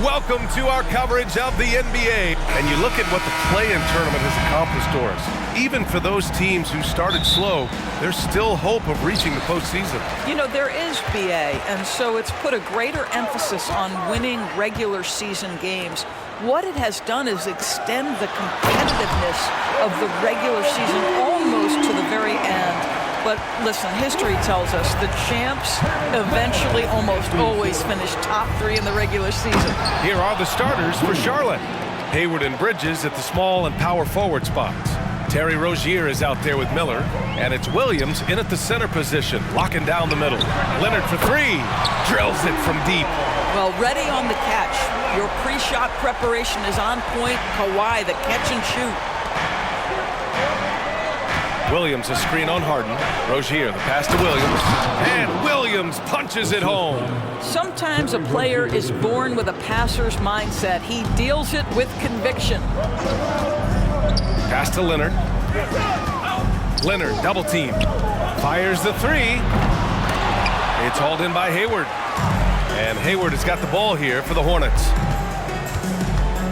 Welcome to our coverage of the NBA. And you look at what the play-in tournament has accomplished, Doris. Even for those teams who started slow, there's still hope of reaching the postseason. You know, there is BA, and so it's put a greater emphasis on winning regular season games. What it has done is extend the competitiveness of the regular season almost to the very end. But listen, history tells us the champs eventually almost always finish top 3 in the regular season. Here are the starters for Charlotte. Hayward and Bridges at the small and power forward spots. Terry Rozier is out there with Miller, and it's Williams in at the center position, locking down the middle. Leonard for 3, drills it from deep. Well, ready on the catch. Your pre-shot preparation is on point. Kawhi, the catch and shoot. Williams a screen on Harden. Rozier the pass to Williams. And Williams punches it home. Sometimes a player is born with a passer's mindset. He deals it with conviction. Pass to Leonard. Leonard double team. Fires the 3. It's hauled in by Hayward. And Hayward has got the ball here for the Hornets.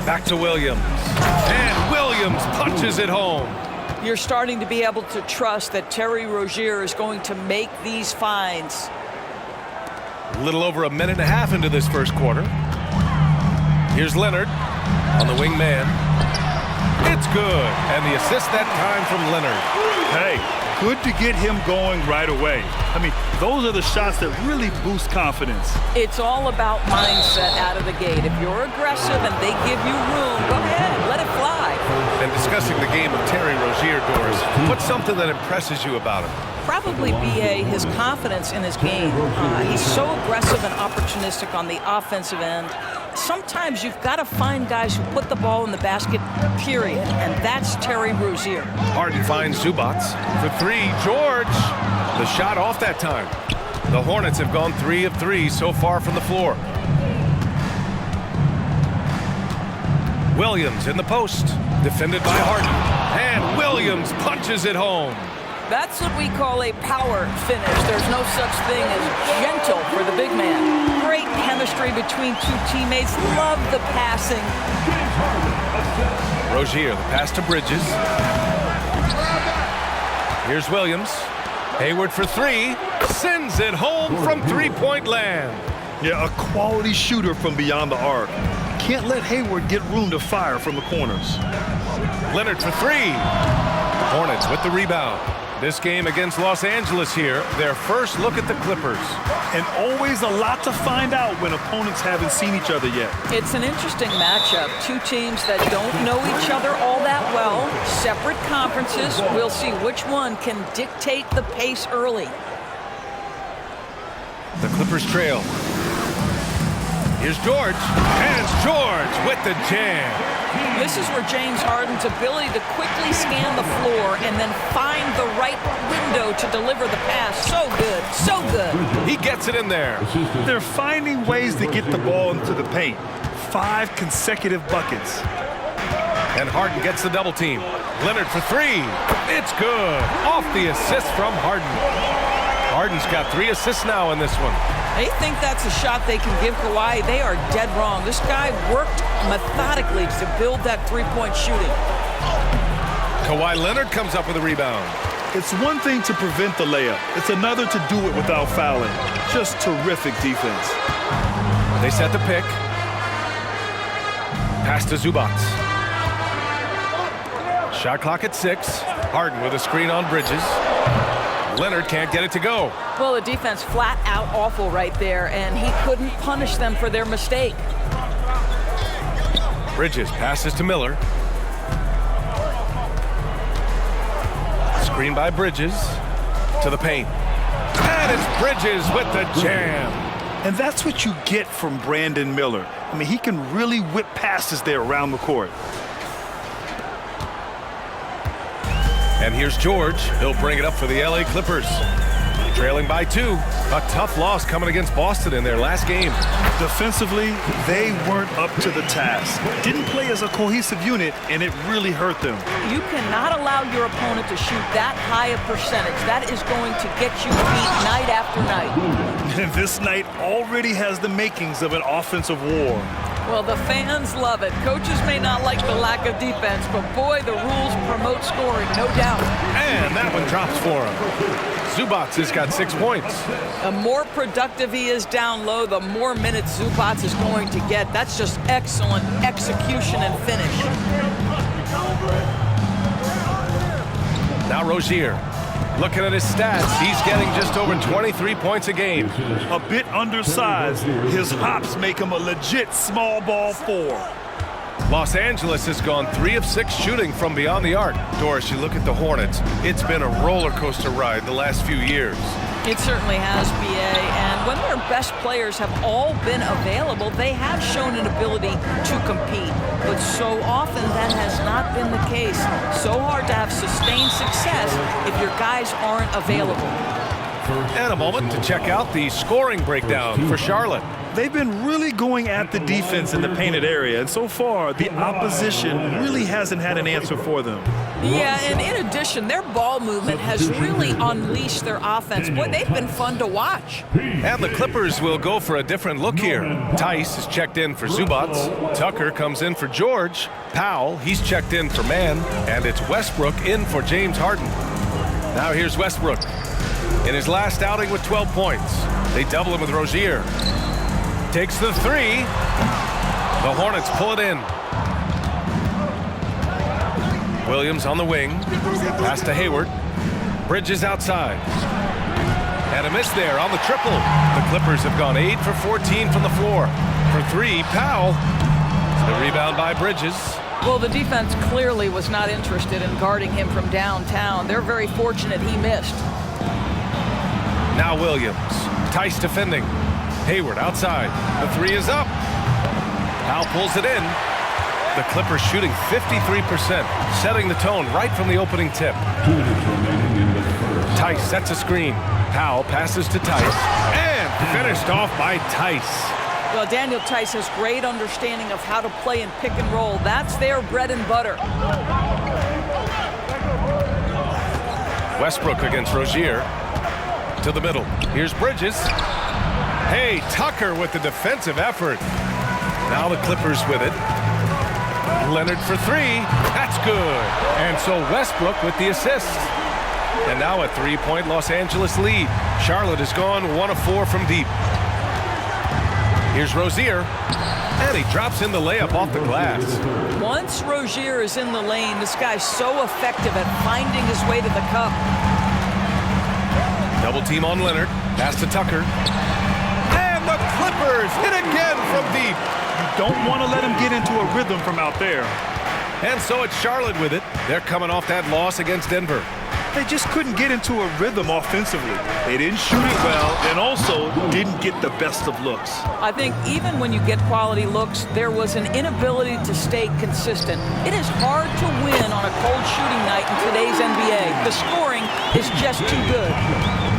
Back to Williams. And Williams punches it home. You're starting to be able to trust that Terry Rozier is going to make these finds. A little over a minute and a half into this first quarter. Here's Leonard on the wing man. It's good. And the assist that time from Leonard. Hey, good to get him going right away. I mean, those are the shots that really boost confidence. It's all about mindset out of the gate. If you're aggressive and they give you room, go ahead, let it fly. And discussing the game of Terry Rozier, Doris, what's something that impresses you about him? Probably BA, his confidence in his game. He's so aggressive and opportunistic on the offensive end. Sometimes you've got to find guys who put the ball in the basket, period, and that's Terry Rozier. Harden finds Zubac for 3. George, the shot off that time. The Hornets have gone 3 of 3 so far from the floor. Williams in the post, defended by Harden, and Williams punches it home. That's what we call a power finish. There's no such thing as gentle for the big man. Great chemistry between two teammates. Love the passing. Rozier, the pass to Bridges. Here's Williams. Hayward for 3. Sends it home from three-point land. Yeah, a quality shooter from beyond the arc. Can't let Hayward get room to fire from the corners. Leonard for 3. Hornets with the rebound. This game against Los Angeles here, their first look at the Clippers. And always a lot to find out when opponents haven't seen each other yet. It's an interesting matchup. Two teams that don't know each other all that well. Separate conferences. We'll see which one can dictate the pace early. The Clippers trail. Here's George. And George with the jam. This is where James Harden's ability to quickly scan the floor and then find the right window to deliver the pass. So good, so good. He gets it in there. They're finding ways to get the ball into the paint. 5 consecutive buckets. And Harden gets the double team. Leonard for 3. It's good. Off the assist from Harden. Harden's got 3 assists now in this one. They think that's a shot they can give Kawhi. They are dead wrong. This guy worked methodically to build that three-point shooting. Kawhi Leonard comes up with a rebound. It's one thing to prevent the layup. It's another to do it without fouling. Just terrific defense. They set the pick. Pass to Zubac. Shot clock at 6. Harden with a screen on Bridges. Leonard can't get it to go. Well, the defense flat out awful right there, and he couldn't punish them for their mistake. Bridges passes to Miller. Screen by Bridges to the paint. And it's Bridges with the jam. And that's what you get from Brandon Miller. I mean, he can really whip passes there around the court. And here's George. He'll bring it up for the LA Clippers. Trailing by 2. A tough loss coming against Boston in their last game. Defensively, they weren't up to the task. Didn't play as a cohesive unit, and it really hurt them. You cannot allow your opponent to shoot that high a percentage. That is going to get you beat night after night. And this night already has the makings of an offensive war. Well, the fans love it. Coaches may not like the lack of defense, but boy, the rules promote scoring, no doubt. And that one drops for him. Zubats has got 6 points. The more productive he is down low, the more minutes Zubats is going to get. That's just excellent execution and finish. Now Rozier. Looking at his stats, he's getting just over 23 points a game. A bit undersized. His hops make him a legit small ball 4. Los Angeles has gone 3 of 6 shooting from beyond the arc. Doris, you look at the Hornets. It's been a roller coaster ride the last few years. It certainly has, B.A. And when their best players have all been available, they have shown an ability to compete. But so often that has not been the case. So hard to have sustained success if your guys aren't available. And a moment to check out the scoring breakdown for Charlotte. They've been really going at the defense in the painted area, and so far the opposition really hasn't had an answer for them. Yeah, and in addition, their ball movement has really unleashed their offense. Boy, they've been fun to watch. And the Clippers will go for a different look here. Tice is checked in for Zubats. Tucker comes in for George. Powell, he's checked in for Mann. And it's Westbrook in for James Harden. Now here's Westbrook. In his last outing with 12 points. They double him with Rozier. Takes the 3. The Hornets pull it in. Williams on the wing. Pass to Hayward. Bridges outside. And a miss there on the triple. The Clippers have gone 8 for 14 from the floor. For 3, Powell. The rebound by Bridges. Well, the defense clearly was not interested in guarding him from downtown. They're very fortunate he missed. Now Williams. Tice defending. Hayward outside. The 3 is up. Powell pulls it in. The Clippers shooting 53%, setting the tone right from the opening tip. Tice sets a screen. Powell passes to Tice. And finished off by Tice. Well, Daniel Tice has great understanding of how to play in pick and roll. That's their bread and butter. Westbrook against Rozier. To the middle. Here's Bridges. Hey, Tucker with the defensive effort. Now the Clippers with it. Leonard for 3. That's good. And so Westbrook with the assist. And now a 3-point Los Angeles lead. Charlotte has gone 1 of 4 from deep. Here's Rozier. And he drops in the layup off the glass. Once Rozier is in the lane, this guy's so effective at finding his way to the cup. Double team on Leonard. Pass to Tucker. And the Clippers hit again from deep. You don't want to let him get into a rhythm from out there. And so it's Charlotte with it. They're coming off that loss against Denver. They just couldn't get into a rhythm offensively. They didn't shoot it well and also didn't get the best of looks. I think even when you get quality looks, there was an inability to stay consistent. It is hard to win on a cold shooting night in today's NBA. The scoring is just too good.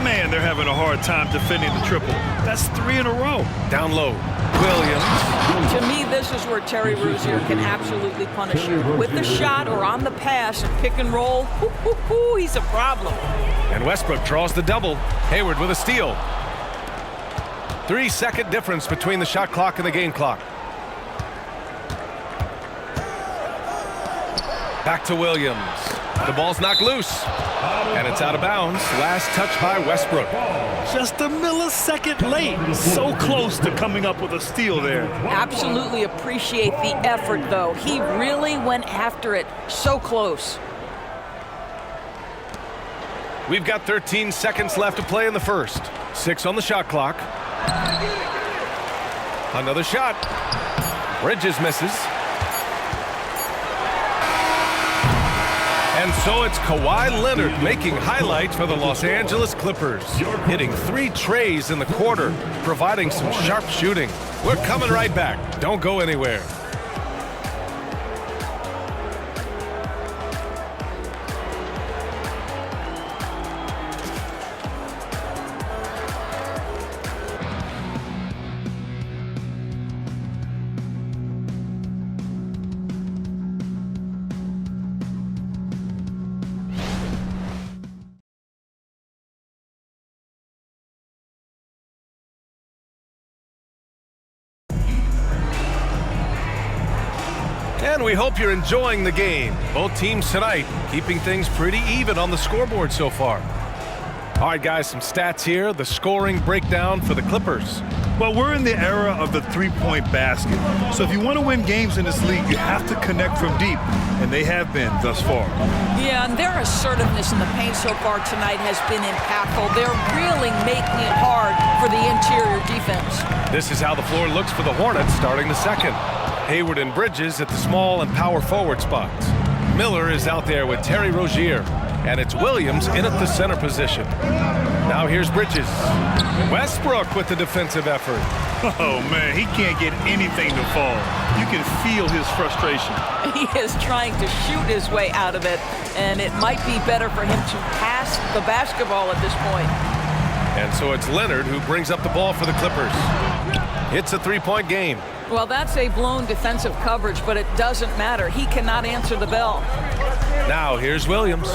Man, they're having a hard time defending the triple. That's 3 in a row. Down low. Williams. To me, this is where Terry Rozier can absolutely punish you. With the shot or on the pass and pick and roll, he's a problem. And Westbrook draws the double. Hayward with a steal. 3-second difference between the shot clock and the game clock. Back to Williams. The ball's knocked loose. And it's out of bounds. Last touch by Westbrook. Just a millisecond late. So close to coming up with a steal there. Absolutely appreciate the effort, though. He really went after it. So close. We've got 13 seconds left to play in the first. 6 on the shot clock. Another shot. Bridges misses. And so it's Kawhi Leonard making highlights for the Los Angeles Clippers. Hitting 3 trays in the quarter, providing some sharp shooting. We're coming right back. Don't go anywhere. And we hope you're enjoying the game. Both teams tonight keeping things pretty even on the scoreboard so far. All right, guys, some stats here. The scoring breakdown for the Clippers. Well, we're in the era of the three-point basket. So if you want to win games in this league, you have to connect from deep, and they have been thus far. Yeah, and their assertiveness in the paint so far tonight has been impactful. They're really making it hard for the interior defense. This is how the floor looks for the Hornets starting the second. Hayward and Bridges at the small and power forward spots. Miller is out there with Terry Rozier, and it's Williams in at the center position. Now here's Bridges. Westbrook with the defensive effort. Oh, man, he can't get anything to fall. You can feel his frustration. He is trying to shoot his way out of it, and it might be better for him to pass the basketball at this point. And so it's Leonard who brings up the ball for the Clippers. It's a three-point game. Well, that's a blown defensive coverage, but it doesn't matter. He cannot answer the bell. Now here's Williams.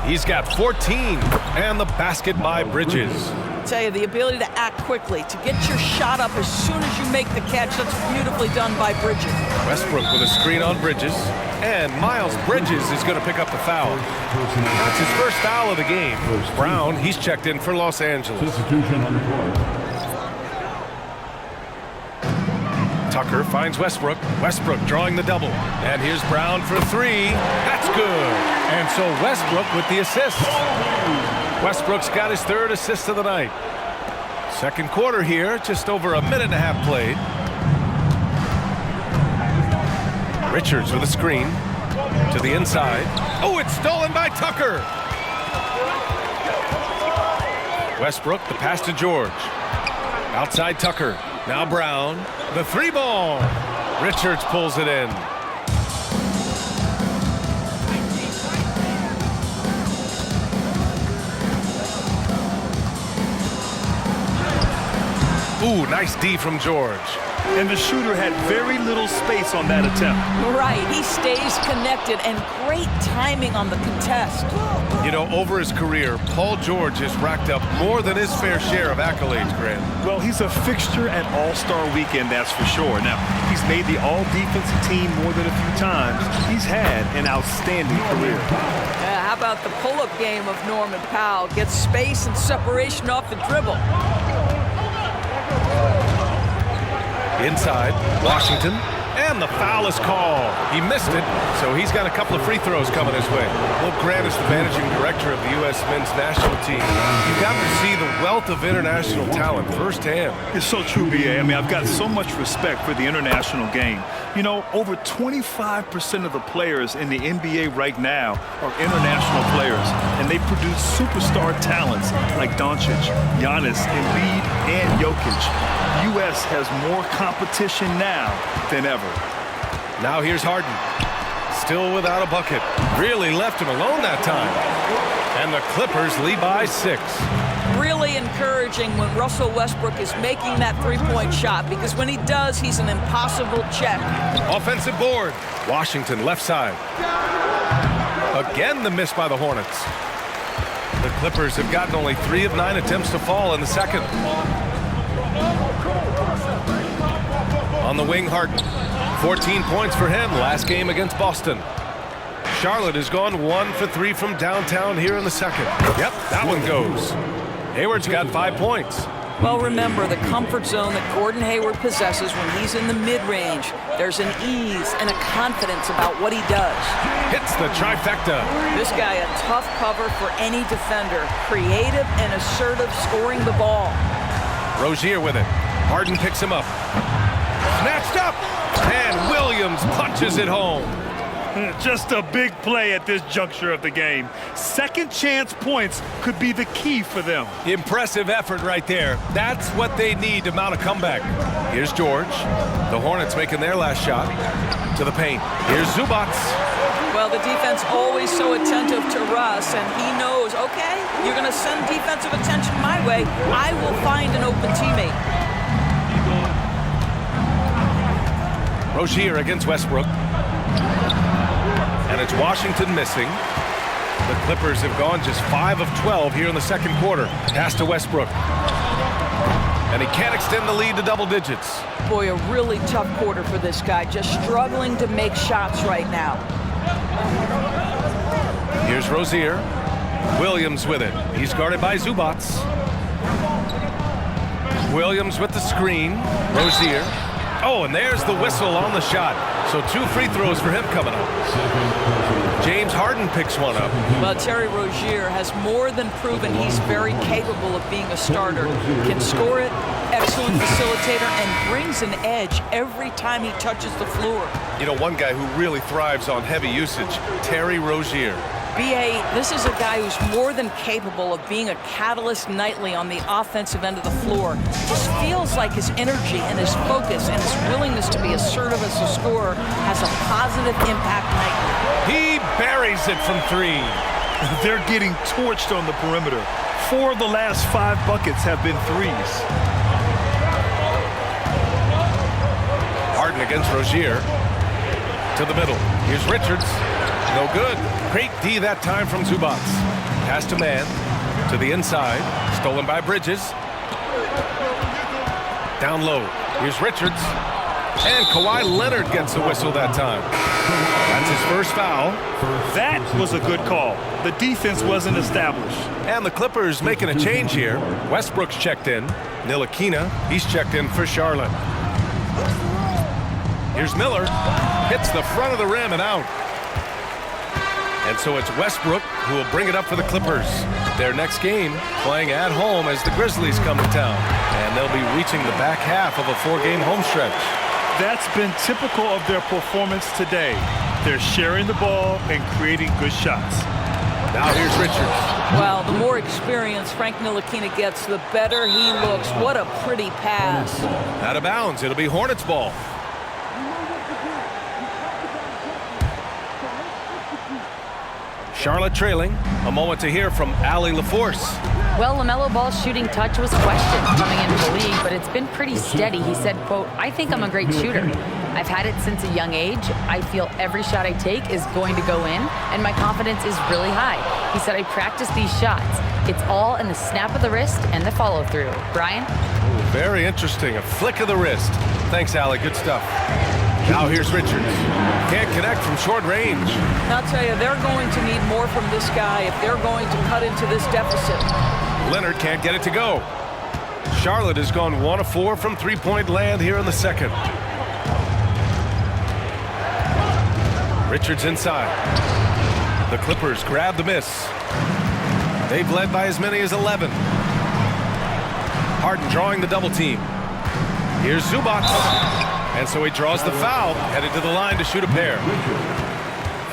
He's got 14, and the basket by Bridges. I tell you, the ability to act quickly, to get your shot up as soon as you make the catch, that's beautifully done by Bridges. Westbrook with a screen on Bridges, and Miles Bridges is going to pick up the foul. That's his first foul of the game. Brown, he's checked in for Los Angeles. Tucker finds Westbrook. Westbrook drawing the double. And here's Brown for three. That's good. And so Westbrook with the assist. Westbrook's got his third assist of the night. Second quarter here, just over a minute and a half played. Richards with a screen to the inside. Oh, it's stolen by Tucker. Westbrook, the pass to George. Outside Tucker. Now Brown, the three ball. Richards pulls it in. Ooh, nice D from George. And the shooter had very little space on that attempt. Right, he stays connected, and great timing on the contest. You know, over his career, Paul George has racked up more than his fair share of accolades, Grant. Well, he's a fixture at All-Star Weekend, that's for sure. Now, he's made the All-Defensive team more than a few times. He's had an outstanding career. Yeah, how about the pull-up game of Norman Powell? Gets space and separation off the dribble. Inside, Washington, and the foul is called. He missed it, so he's got a couple of free throws coming his way. Well, Grant is the managing director of the U.S. men's national team. You've got to see the wealth of international talent firsthand. It's so true, B.A. I mean, I've got so much respect for the international game. You know, over 25% of the players in the NBA right now are international players, and they produce superstar talents like Doncic, Giannis, Embiid, and Jokic. The U.S. has more competition now than ever. Now here's Harden. Still without a bucket. Really left him alone that time. And the Clippers lead by 6. Really encouraging when Russell Westbrook is making that three-point shot, because when he does, he's an impossible check. Offensive board. Washington left side. Again the miss by the Hornets. The Clippers have gotten only 3 of 9 attempts to fall in the second. On the wing, Harden. 14 points for him last game against Boston. Charlotte has gone 1 for 3 from downtown here in the second. Yep, that one goes. Hayward's got 5 points. Well, remember, the comfort zone that Gordon Hayward possesses when he's in the mid-range, there's an ease and a confidence about what he does. Hits the trifecta. This guy, a tough cover for any defender. Creative and assertive, scoring the ball. Rozier with it. Harden picks him up. Snatched up. And Williams punches it home. Just a big play at this juncture of the game. Second chance points could be the key for them. Impressive effort right there. That's what they need to mount a comeback. Here's George. The Hornets making their last shot. To the paint. Here's Zubac. Well, the defense always so attentive to Russ, and he knows, okay, you're going to send defensive attention my way. I will find an open teammate. Rozier against Westbrook. And it's Washington missing. The Clippers have gone just 5 of 12 here in the second quarter. Pass to Westbrook. and he can't extend the lead to double digits. Boy, a really tough quarter for this guy, just struggling to make shots right now. Here's Rozier. Williams with it. He's guarded by Zubac. Williams with the screen. Rozier. Oh, and there's the whistle on the shot. So 2 free throws for him coming up. James Harden picks one up. Well, Terry Rozier has more than proven he's very capable of being a starter. Can score it, excellent facilitator, and brings an edge every time he touches the floor. You know, one guy who really thrives on heavy usage, Terry Rozier. B.A., this is a guy who's more than capable of being a catalyst nightly on the offensive end of the floor. Just feels like his energy and his focus and his willingness to be assertive as a scorer has a positive impact nightly. He buries it from 3. They're getting torched on the perimeter. 4 of the last 5 buckets have been threes. Harden against Rozier. To the middle. Here's Richards. No good. Great D that time from Zubac. Pass to man. To the inside. Stolen by Bridges. Down low. Here's Richards. And Kawhi Leonard gets a whistle that time. That's his first foul. That was a good call. The defense wasn't established. And the Clippers making a change here. Westbrook's checked in. Ntilikina, he's checked in for Charlotte. Here's Miller. Hits the front of the rim and out. And so it's Westbrook who will bring it up for the Clippers. Their next game playing at home as the Grizzlies come to town. And they'll be reaching the back half of a 4-game home stretch. That's been typical of their performance today. They're sharing the ball and creating good shots. Now here's Richards. Well, the more experience Frank Ntilikina gets, the better he looks. What a pretty pass. Out of bounds. It'll be Hornets ball. Charlotte trailing. A moment to hear from Allie LaForce. Well, LaMelo Ball's shooting touch was questioned coming into the league, but it's been pretty steady. He said, quote, "I think I'm a great shooter. I've had it since a young age. I feel every shot I take is going to go in, and my confidence is really high." He said, "I practice these shots. It's all in the snap of the wrist and the follow-through." Brian? Very interesting. A flick of the wrist. Thanks, Allie. Good stuff. Now here's Richards. Can't connect from short range. I'll tell you, they're going to need more from this guy if they're going to cut into this deficit. Leonard can't get it to go. Charlotte has gone 1 of 4 from three-point land here in the second. Richards inside. The Clippers grab the miss. They've led by as many as 11. Harden drawing the double team. Here's Zubac. And so he draws the foul, headed to the line to shoot a pair.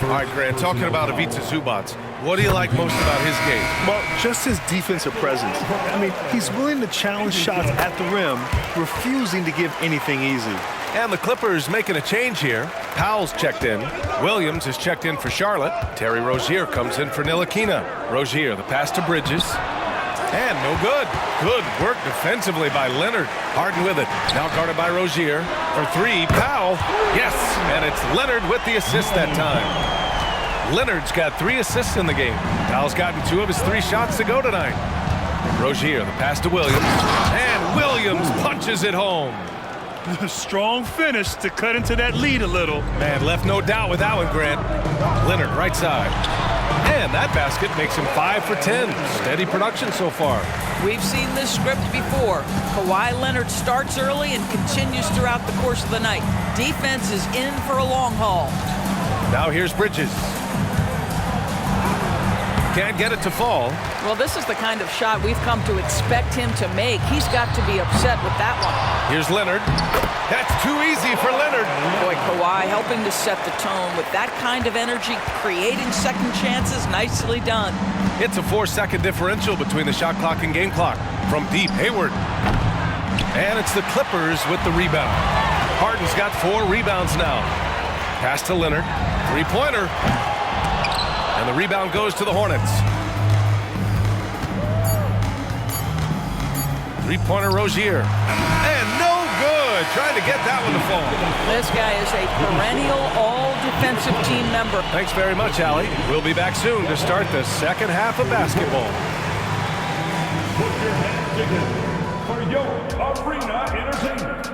All right, Grant, talking about Ivica Zubac, what do you like most about his game? Well, just his defensive presence. I mean, he's willing to challenge shots at the rim, refusing to give anything easy. And the Clippers making a change here. Powell's checked in. Williams is checked in for Charlotte. Terry Rozier comes in for Ntilikina. Rozier, the pass to Bridges. And no good. Good work defensively by Leonard. Harden with it. Now guarded by Rozier. For 3, Powell. Yes, and it's Leonard with the assist that time. Leonard's got 3 assists in the game. Powell's gotten 2 of his 3 shots to go tonight. Rozier, the pass to Williams. And Williams punches it home. Strong finish to cut into that lead a little. Man, left no doubt with that one, Grant. Leonard, right side. And that basket makes him 5 for 10. Steady production so far. We've seen this script before. Kawhi Leonard starts early and continues throughout the course of the night. Defense is in for a long haul. Now here's Bridges. Can't get it to fall. Well, this is the kind of shot we've come to expect him to make. He's got to be upset with that one. Here's Leonard. That's too easy for Leonard. Boy, Kawhi helping to set the tone with that kind of energy, creating second chances. Nicely done. It's a 4-second differential between the shot clock and game clock. From deep, Hayward. And it's the Clippers with the rebound. Harden's got 4 rebounds now. Pass to Leonard. 3-pointer. And the rebound goes to the Hornets. 3-pointer Rozier. And no good. Trying to get that one to fall. This guy is a perennial all-defensive team member. Thanks very much, Allie. We'll be back soon to start the second half of basketball. for Yo Arena Entertainment.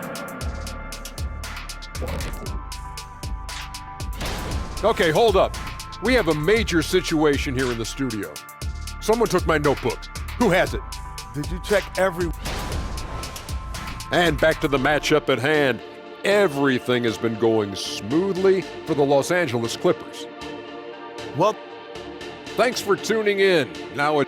Okay, hold up. We have a major situation here in the studio. Someone took my notebook. Who has it? Did you check every... And back to the matchup at hand. Everything has been going smoothly for the Los Angeles Clippers. Well, thanks for tuning in. Now it...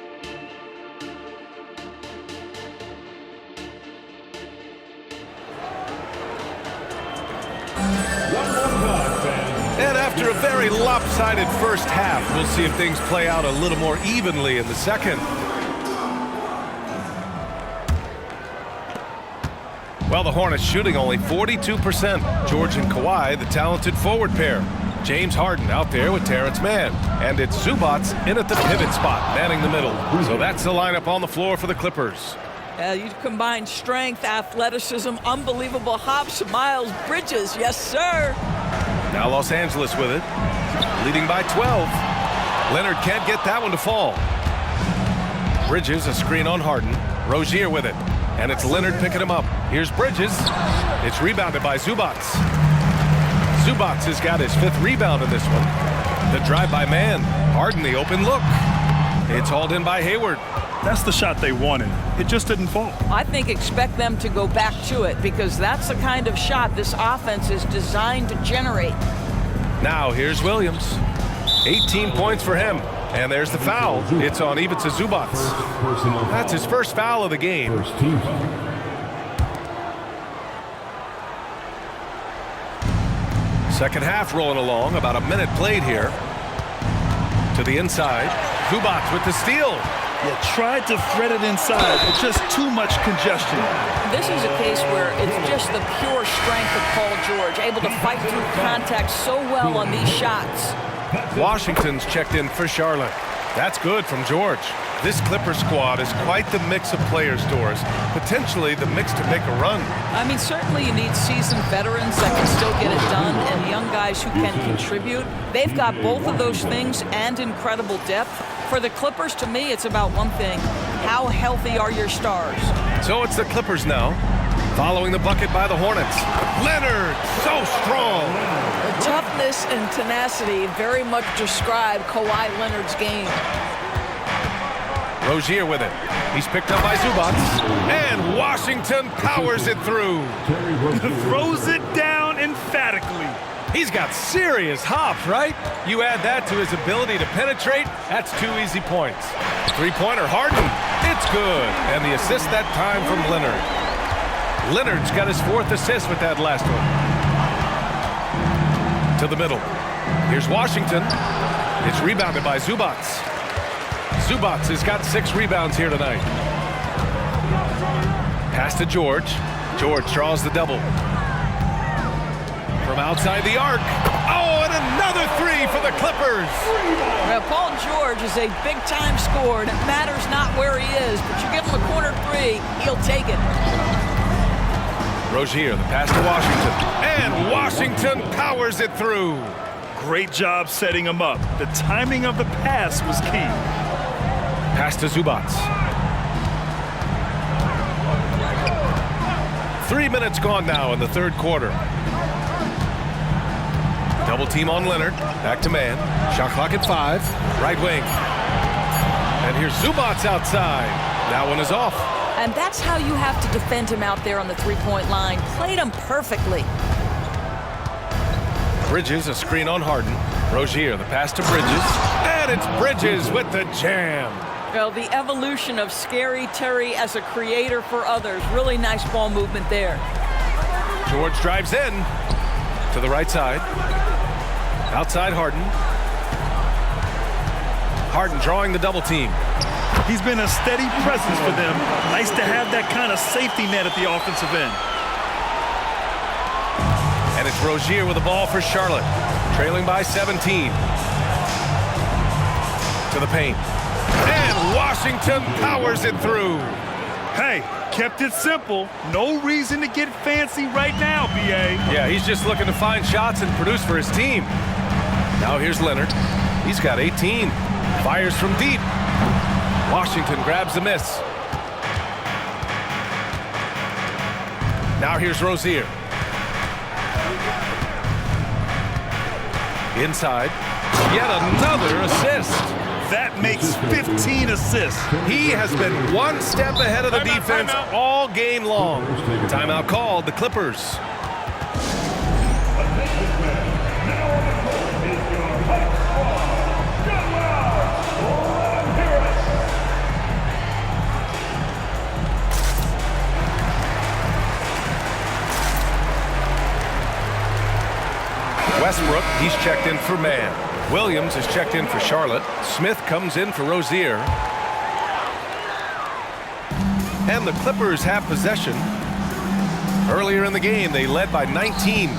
And after a very lopsided first half, we'll see if things play out a little more evenly in the second. Well, the Hornets shooting only 42%. George and Kawhi, the talented forward pair. James Harden out there with Terrence Mann. And it's Zubats in at the pivot spot, manning the middle. So that's the lineup on the floor for the Clippers. You combine strength, athleticism, unbelievable hops, Miles Bridges. Yes, sir. Now Los Angeles with it, leading by 12. Leonard can't get that one to fall. Bridges, a screen on Harden. Rozier with it. And it's Leonard picking him up. Here's Bridges. It's rebounded by Zubats. Zubats has got his 5th rebound in this one. The drive by Mann. Harden, the open look. It's hauled in by Hayward. That's the shot they wanted. It just didn't fall. I think expect them to go back to it because that's the kind of shot this offense is designed to generate. Now here's Williams. 18 points for him. And there's the foul. It's on Ivica Zubats. That's his first foul of the game. First team foul. Second half rolling along. About a minute played here. To the inside. Zubats with the steal. Yeah, tried to thread it inside, but just too much congestion. This is a case where it's just the pure strength of Paul George, able to fight through contact so well on these shots. Washington's checked in for Charlotte. That's good from George. This Clipper squad is quite the mix of players, Doris. Potentially the mix to make a run. I mean, certainly you need seasoned veterans that can still get it done and young guys who can contribute. They've got both of those things and incredible depth. For the Clippers, to me, it's about one thing. How healthy are your stars? So it's the Clippers now, following the bucket by the Hornets. Leonard, so strong. The toughness and tenacity very much describe Kawhi Leonard's game. Rozier with it. He's picked up by Zubats. And Washington powers it through. Throws it down emphatically. He's got serious hops, right? You add that to his ability to penetrate, that's 2 easy points. Three-pointer, Harden. It's good. And the assist that time from Leonard. Leonard's got his 4th assist with that last one. To the middle. Here's Washington. It's rebounded by Zubats. Zubats has got 6 rebounds here tonight. Pass to George. George draws the double. From outside the arc. Oh, and another 3 for the Clippers. Well, Paul George is a big-time scorer, and it matters not where he is, but you give him a corner 3, he'll take it. Rozier, the pass to Washington. And Washington powers it through. Great job setting him up. The timing of the pass was key. Pass to Zubats. 3 minutes gone now in the 3rd quarter. Double team on Leonard. Back to Mann. Shot clock at 5. Right wing. And here's Zubats outside. That one is off. And that's how you have to defend him out there on the three-point line. Played him perfectly. Bridges, a screen on Harden. Rozier, the pass to Bridges. And it's Bridges with the jam. Well, the evolution of Scary Terry as a creator for others. Really nice ball movement there. George drives in to the right side. Outside Harden. Harden drawing the double team. He's been a steady presence for them. Nice to have that kind of safety net at the offensive end. And it's Rozier with the ball for Charlotte. Trailing by 17. To the paint. And Washington powers it through. Hey, kept it simple. No reason to get fancy right now, B.A. Yeah, he's just looking to find shots and produce for his team. Now here's Leonard. He's got 18. Fires from deep. Washington grabs the miss. Now here's Rozier. Inside. Yet another assist. That makes 15 assists. He has been one step ahead of the defense all game long. Timeout called, the Clippers. Westbrook, he's checked in for Man. Williams is checked in for Charlotte. Smith comes in for Rozier. And the Clippers have possession. Earlier in the game, they led by 19.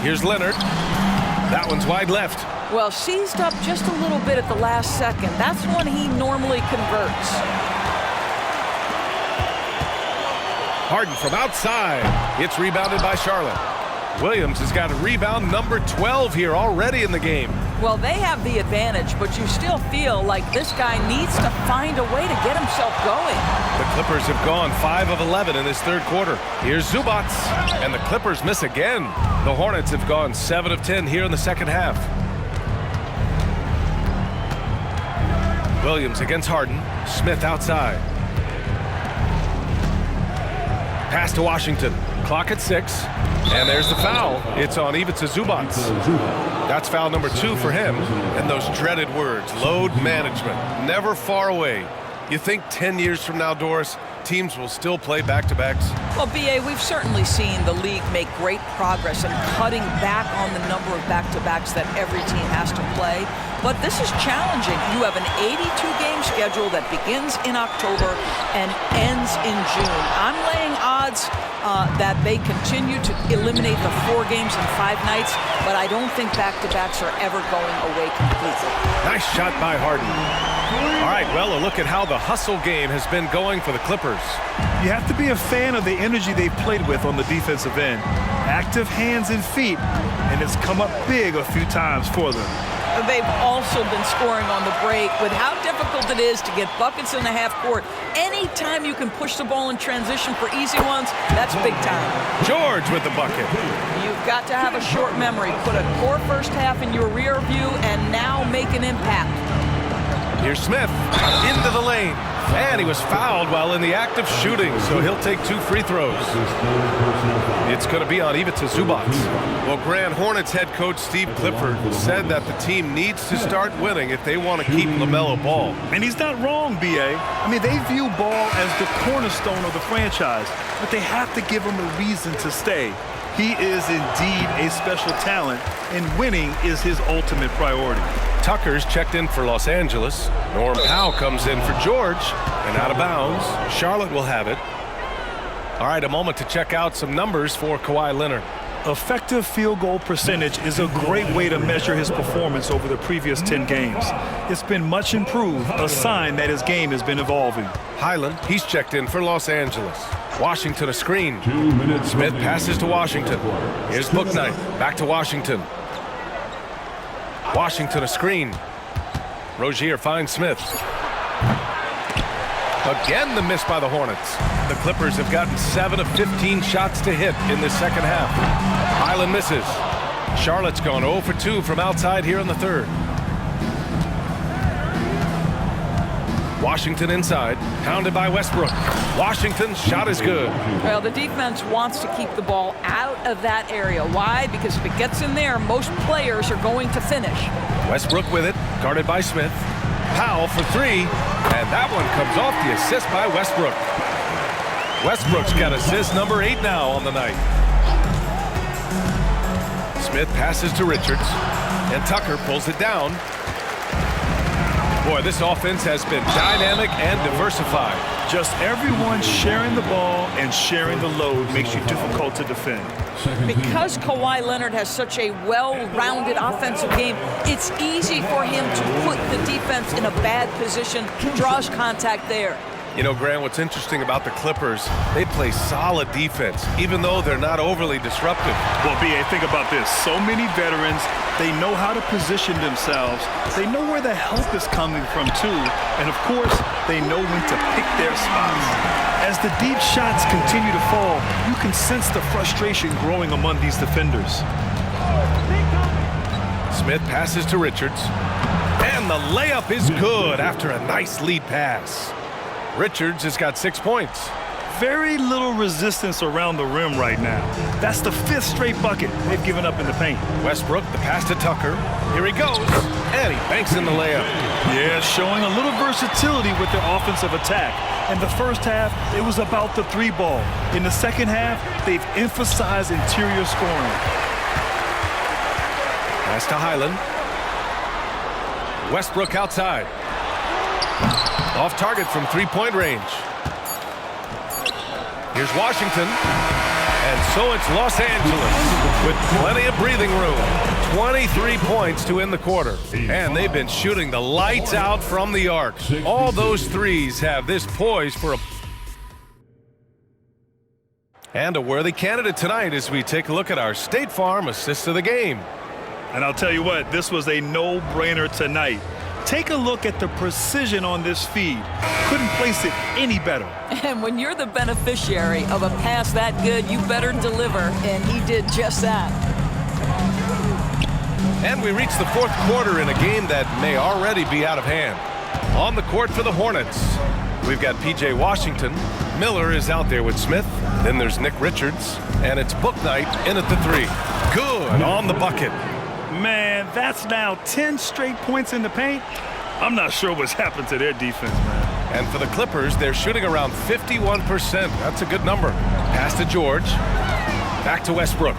Here's Leonard. That one's wide left. Well, seized up just a little bit at the last second. That's when he normally converts. Harden from outside. It's rebounded by Charlotte. Williams has got a rebound number 12 here already in the game. Well, they have the advantage, but you still feel like this guy needs to find a way to get himself going. The Clippers have gone 5 of 11 in this third quarter. Here's Zubats, and the Clippers miss again. The Hornets have gone 7 of 10 here in the second half. Williams against Harden. Smith outside. Pass to Washington. Clock at 6. And there's the foul. It's on Ivica Zubats. That's foul number 2 for him. And those dreaded words, load management, never far away. You think 10 years from now, Doris, teams will still play back-to-backs? Well, B.A., we've certainly seen the league make great progress in cutting back on the number of back-to-backs that every team has to play. But this is challenging. You have an 82-game schedule that begins in October and ends in June. I'm laying odds that they continue to eliminate the 4 games in 5 nights, but I don't think back-to-backs are ever going away completely. Nice shot by Harden. All right, well, a look at how the hustle game has been going for the Clippers. You have to be a fan of the energy they've played with on the defensive end. Active hands and feet, and it's come up big a few times for them. They've also been scoring on the break. With how difficult it is to get buckets in the half court, anytime you can push the ball in transition for easy ones, that's big time. George with the bucket. You've got to have a short memory. Put a core first half in your rear view and now make an impact. Here's Smith into the lane. And he was fouled while in the act of shooting, so he'll take 2 free throws. It's going to be on Ivica Zubats. Well, Grand Hornets head coach Steve Clifford said that the team needs to start winning if they want to keep LaMelo Ball. And he's not wrong, B.A. I mean, they view Ball as the cornerstone of the franchise, but they have to give him a reason to stay. He is indeed a special talent, and winning is his ultimate priority. Tucker's checked in for Los Angeles. Norm Powell comes in for George, and out of bounds. Charlotte will have it. All right, a moment to check out some numbers for Kawhi Leonard. Effective field goal percentage is a great way to measure his performance over the previous 10 games. It's been much improved, a sign that his game has been evolving. Highland, he's checked in for Los Angeles. Washington a screen. Smith passes to Washington. Here's Bouknight, back to Washington. Washington a screen. Rozier finds Smith. Again the miss by the Hornets. The Clippers have gotten 7 of 15 shots to hit in this second half. Highland misses. Charlotte's gone 0 for 2 from outside here in the third. Washington inside, pounded by Westbrook. Washington's shot is good. Well, the defense wants to keep the ball out of that area. Why? Because if it gets in there, most players are going to finish. Westbrook with it, guarded by Smith. Powell for 3, and that one comes off the assist by Westbrook. Westbrook's got assist number 8 now on the night. Smith passes to Richards, and Tucker pulls it down. Boy, this offense has been dynamic and diversified. Just everyone sharing the ball and sharing the load makes you difficult to defend. Because Kawhi Leonard has such a well-rounded offensive game, it's easy for him to put the defense in a bad position, draws contact there. You know, Grant, what's interesting about the Clippers, they play solid defense, even though they're not overly disruptive. Well, B.A., think about this. So many veterans, they know how to position themselves. They know where the help is coming from, too. And, of course, they know when to pick their spots. As the deep shots continue to fall, you can sense the frustration growing among these defenders. Smith passes to Richards. And the layup is good after a nice lead pass. Richards has got 6 points. Very little resistance around the rim right now. That's the 5th straight bucket they've given up in the paint. Westbrook, the pass to Tucker. Here he goes. And he banks in the layup. Yeah, showing a little versatility with their offensive attack. In the first half, it was about the 3-ball. In the second half, they've emphasized interior scoring. Pass to Highland. Westbrook outside. Off target from 3-point range. Here's Washington. And so it's Los Angeles with plenty of breathing room. 23 points to end the quarter. And they've been shooting the lights out from the arc. All those threes have this poised for a... And a worthy candidate tonight as we take a look at our State Farm assist of the game. And I'll tell you what, this was a no-brainer tonight. Take a look at the precision on this feed. Couldn't place it any better. And when you're the beneficiary of a pass that good, you better deliver, and he did just that. And we reach the fourth quarter in a game that may already be out of hand. On the court for the Hornets, we've got P.J. Washington. Miller is out there with Smith. Then there's Nick Richards. And it's Book Night in at the 3. Good on the bucket. Man, that's now 10 straight points in the paint. I'm not sure what's happened to their defense, man. And for the Clippers, they're shooting around 51%. That's a good number. Pass to George. Back to Westbrook.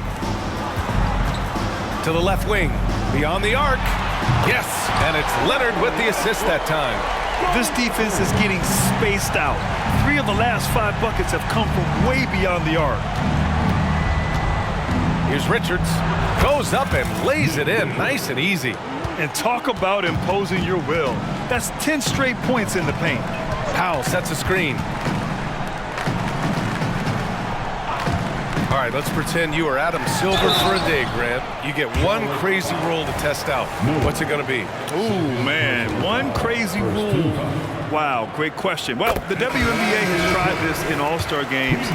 To the left wing. Beyond the arc. Yes, and it's Leonard with the assist that time. This defense is getting spaced out. 3 of the last 5 buckets have come from way beyond the arc. Here's Richards. Goes up and lays it in nice and easy. And talk about imposing your will. That's 10 straight points in the paint. Powell sets a screen. All right, let's pretend you are Adam Silver for a day, Grant. You get one crazy rule to test out. What's it going to be? Ooh, man, one crazy rule. Wow, great question. Well, the WNBA has tried this in all-star games.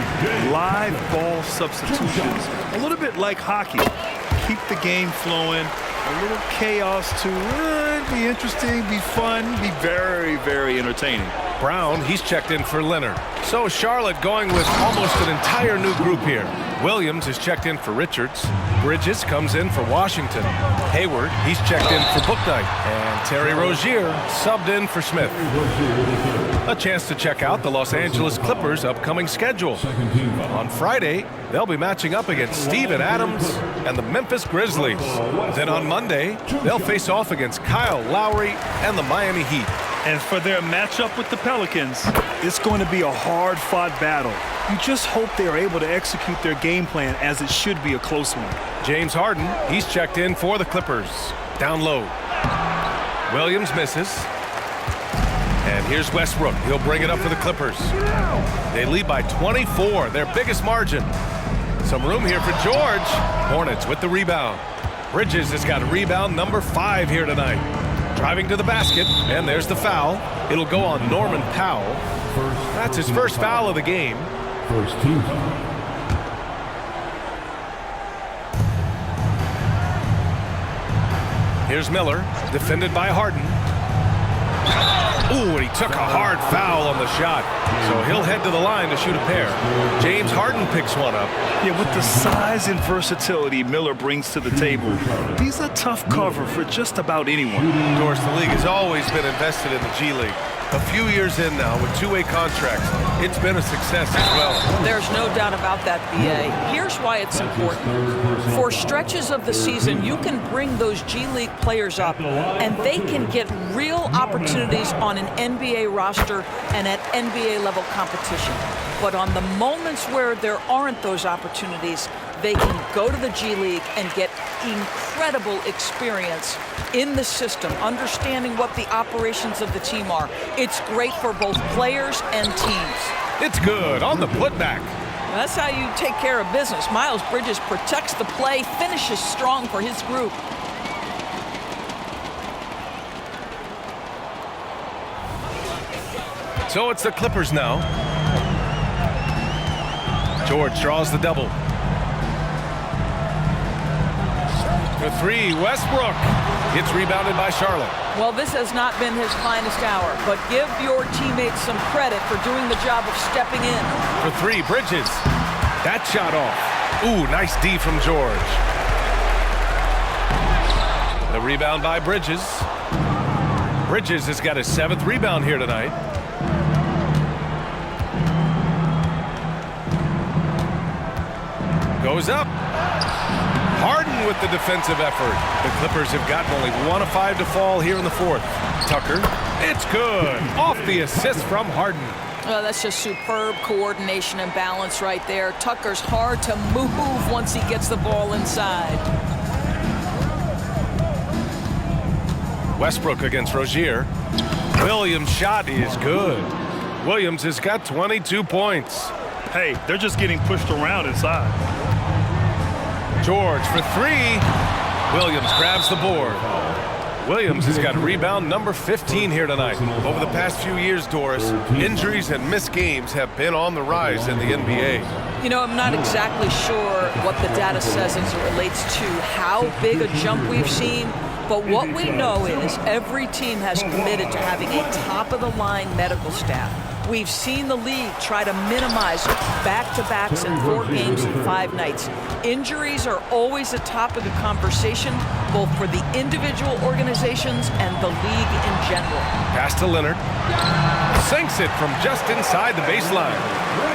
Live ball substitutions. A little bit like hockey. Keep the game flowing. A little chaos to be interesting, be fun, be very, very entertaining. Brown, he's checked in for Leonard. So Charlotte going with almost an entire new group here. Williams is checked in for Richards. Bridges comes in for Washington. Hayward, he's checked in for Book Night. And Terry Rozier subbed in for Smith. A chance to check out the Los Angeles Clippers' upcoming schedule. On Friday, they'll be matching up against Steven Adams and the Memphis Grizzlies. Then on Monday, they'll face off against Kyle Lowry and the Miami Heat. And for their matchup with the Pelicans, it's going to be a hard-fought battle. You just hope they are able to execute their game plan as it should be a close one. James Harden, he's checked in for the Clippers. Down low. Williams misses. And here's Westbrook. He'll bring it up for the Clippers. They lead by 24, their biggest margin. Some room here for George. Hornets with the rebound. Bridges has got rebound number 5 here tonight. Driving to the basket, and there's the foul. It'll go on Norman Powell. That's his first foul of the game. First team. Here's Miller, defended by Harden. Ooh, and he took a hard foul on the shot. So he'll head to the line to shoot a pair. James Harden picks one up. Yeah, with the size and versatility Miller brings to the table, he's a tough cover for just about anyone. Of course, the league has always been invested in the G League. A few years in now with 2-way contracts, it's been a success as well. There's no doubt about that, B.A. Here's why it's important. For stretches of the season, you can bring those G League players up, and they can get real opportunities on an NBA roster and at NBA-level competition. but on the moments where there aren't those opportunities, they can go to the G League and get incredible experience in the system, understanding what the operations of the team are. It's great for both players and teams. It's good on the putback. That's how you take care of business. Miles Bridges protects the play, finishes strong for his group. So it's the Clippers now. George draws the double. For three, Westbrook. It's rebounded by Charlotte. Well, this has not been his finest hour, but give your teammates some credit for doing the job of stepping in. For three, Bridges. That shot off. Ooh, nice D from George. The rebound by Bridges. Bridges has got his 7th rebound here tonight. Goes up. Harden with the defensive effort. The Clippers have gotten only 1 of 5 to fall here in the 4th. Tucker, it's good. Off the assist from Harden. Oh, that's just superb coordination and balance right there. Tucker's hard to move once he gets the ball inside. Westbrook against Rozier. Williams' shot is good. Williams has got 22 points. Hey, they're just getting pushed around inside. George for three. Williams grabs the board. Williams has got rebound number 15 here tonight. Over the past few years, Doris, injuries and missed games have been on the rise in the NBA. You know, I'm not exactly sure what the data says as it relates to how big a jump we've seen, but what we know is every team has committed to having a top-of-the-line medical staff. We've seen the league try to minimize back-to-backs in 4 games and 5 nights. Injuries are always a topic of conversation, both for the individual organizations and the league in general. Pass to Leonard. Sinks it from just inside the baseline.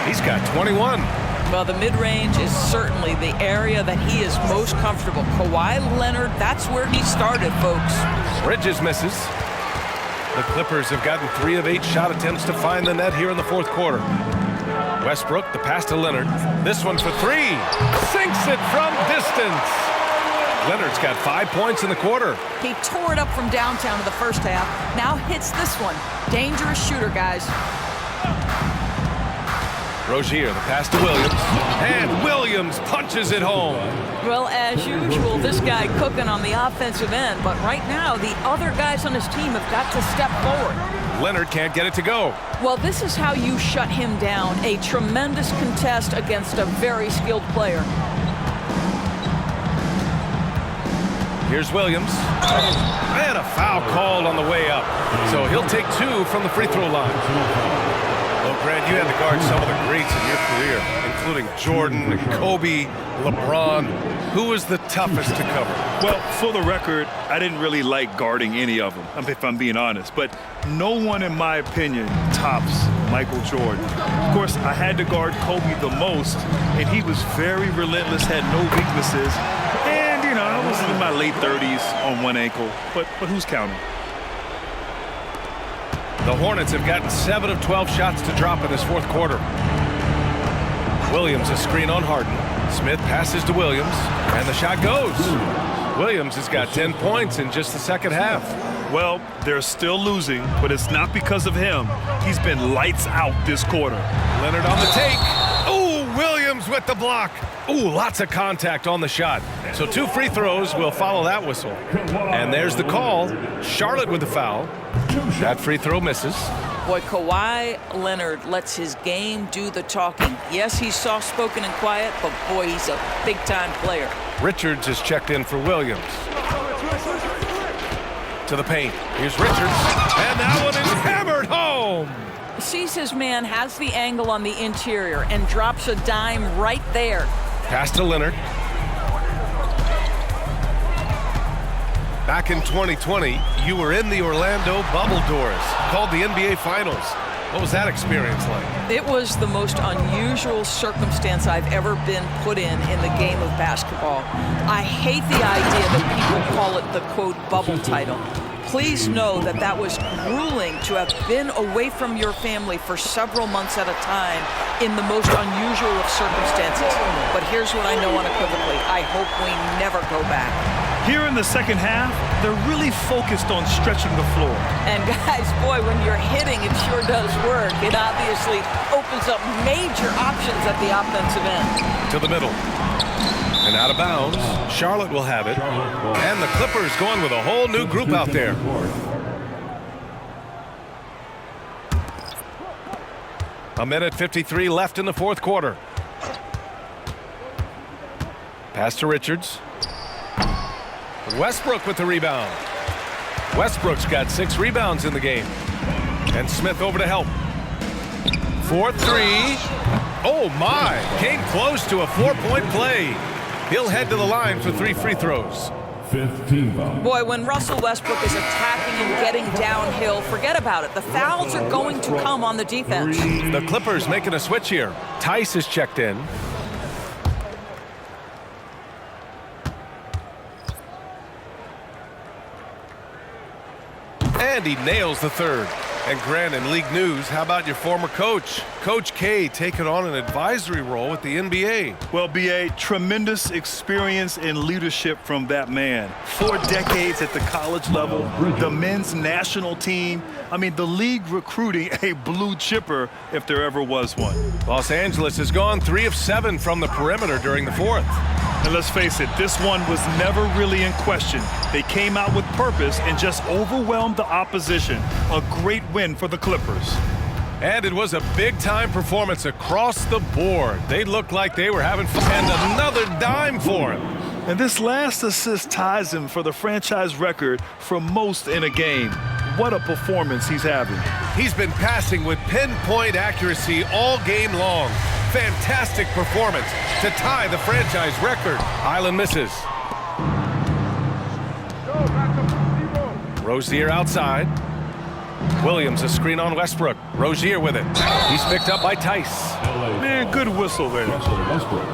He's got 21. Well, the mid-range is certainly the area that he is most comfortable. Kawhi Leonard, that's where he started, folks. Bridges misses. The Clippers have gotten 3 of 8 shot attempts to find the net here in the 4th quarter. Westbrook, the pass to Leonard. This one for 3. Sinks it from distance. Leonard's got 5 points in the quarter. He tore it up from downtown in the first half. Now hits this one. Dangerous shooter, guys. Rozier, the pass to Williams. And Williams punches it home. Well, as usual, this guy cooking on the offensive end. But right now, the other guys on his team have got to step forward. Leonard can't get it to go. Well, this is how you shut him down. A tremendous contest against a very skilled player. Here's Williams. And a foul called on the way up. So he'll take 2 from the free throw line. Well, Grant, you had to guard some of the greats in your career, including Jordan, Kobe, LeBron. Who was the toughest to cover? Well, for the record, I didn't really like guarding any of them, if I'm being honest. But no one, in my opinion, tops Michael Jordan. Of course, I had to guard Kobe the most, and he was very relentless, had no weaknesses. And, you know, I was in my late 30s on one ankle, but who's counting? The Hornets have gotten 7 of 12 shots to drop in this 4th quarter. Williams a screen on Harden. Smith passes to Williams, and the shot goes. Williams has got 10 points in just the second half. Well, they're still losing, but it's not because of him. He's been lights out this quarter. Leonard on the take. Ooh, Williams with the block. Ooh, lots of contact on the shot. So 2 free throws will follow that whistle. And there's the call. Charlotte with the foul. That free throw misses. Boy, Kawhi Leonard lets his game do the talking. Yes, he's soft-spoken and quiet, but boy, he's a big-time player. Richards is checked in for Williams. To the paint. Here's Richards. And that one is hammered home. Sees his man, has the angle on the interior, and drops a dime right there. Pass to Leonard. Back in 2020, you were in the Orlando bubble, Doris, called the NBA Finals. What was that experience like? It was the most unusual circumstance I've ever been put in the game of basketball. I hate the idea that people call it the, quote, bubble title. Please know that was grueling to have been away from your family for several months at a time in the most unusual of circumstances. But here's what I know unequivocally. I hope we never go back. Here in the second half, they're really focused on stretching the floor. And guys, boy, when you're hitting, it sure does work. It obviously opens up major options at the offensive end. To the middle. And out of bounds. Charlotte will have it. And the Clippers going with a whole new group out there. A minute 53 left in the fourth quarter. Pass to Richards. Westbrook with the rebound. Westbrook's got 6 rebounds in the game. And Smith over to help. 4-3. Oh my! Came close to a 4-point play. He'll head to the line for 3 free throws. 15 foul. Boy, when Russell Westbrook is attacking and getting downhill, forget about it. The fouls are going to come on the defense. The Clippers making a switch here. Tice is checked in. And he nails the third. And Grant, in league news, how about your former coach? Coach K taking on an advisory role with the NBA. Well, B.A., tremendous experience and leadership from that man. 4 decades at the college level, the men's national team. I mean, the league recruiting a blue chipper if there ever was one. Los Angeles has gone 3 of 7 from the perimeter during the fourth. And let's face it, this one was never really in question. They came out with purpose and just overwhelmed the opposition. A great win for the Clippers. And it was a big-time performance across the board. They looked like they were having fun. And another dime for him. And this last assist ties him for the franchise record for most in a game. What a performance he's having. He's been passing with pinpoint accuracy all game long. Fantastic performance to tie the franchise record. Island misses. Rozier outside. Williams a screen on Westbrook. Rozier with it. He's picked up by Tice. Man, good whistle there. Westbrook.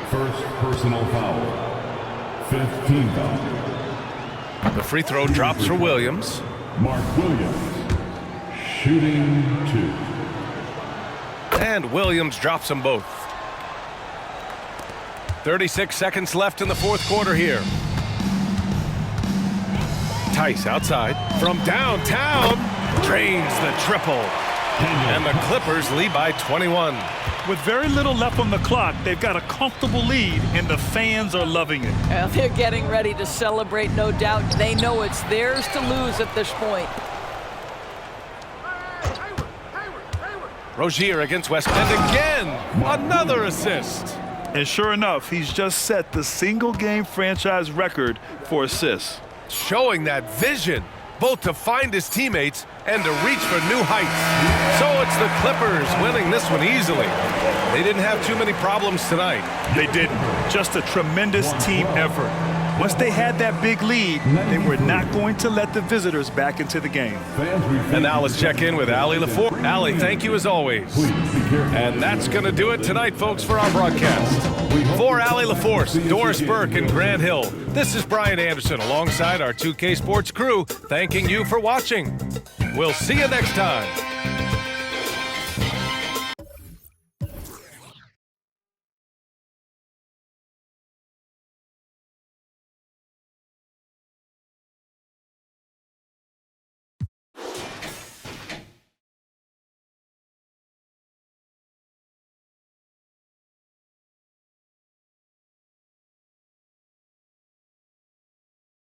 First personal foul. 15 foul. The free throw drops for Williams. Mark Williams. Shooting 2. And Williams drops them both. 36 seconds left in the fourth quarter here. Tice outside from downtown drains the triple. And the Clippers lead by 21. With very little left on the clock, they've got a comfortable lead, and the fans are loving it. Well, they're getting ready to celebrate, no doubt. They know it's theirs to lose at this point. Rozier against Westbrook. And again, another assist. And sure enough, he's just set the single-game franchise record for assists. Showing that vision, both to find his teammates and to reach for new heights. So it's the Clippers winning this one easily. They didn't have too many problems tonight. They didn't. Just a tremendous team effort. Once they had that big lead, they were not going to let the visitors back into the game. And now let's check in with Allie LaForce. Allie, thank you as always. And that's going to do it tonight, folks, for our broadcast. For Allie LaForce, Doris Burke, and Grant Hill, this is Brian Anderson alongside our 2K Sports crew, thanking you for watching. We'll see you next time.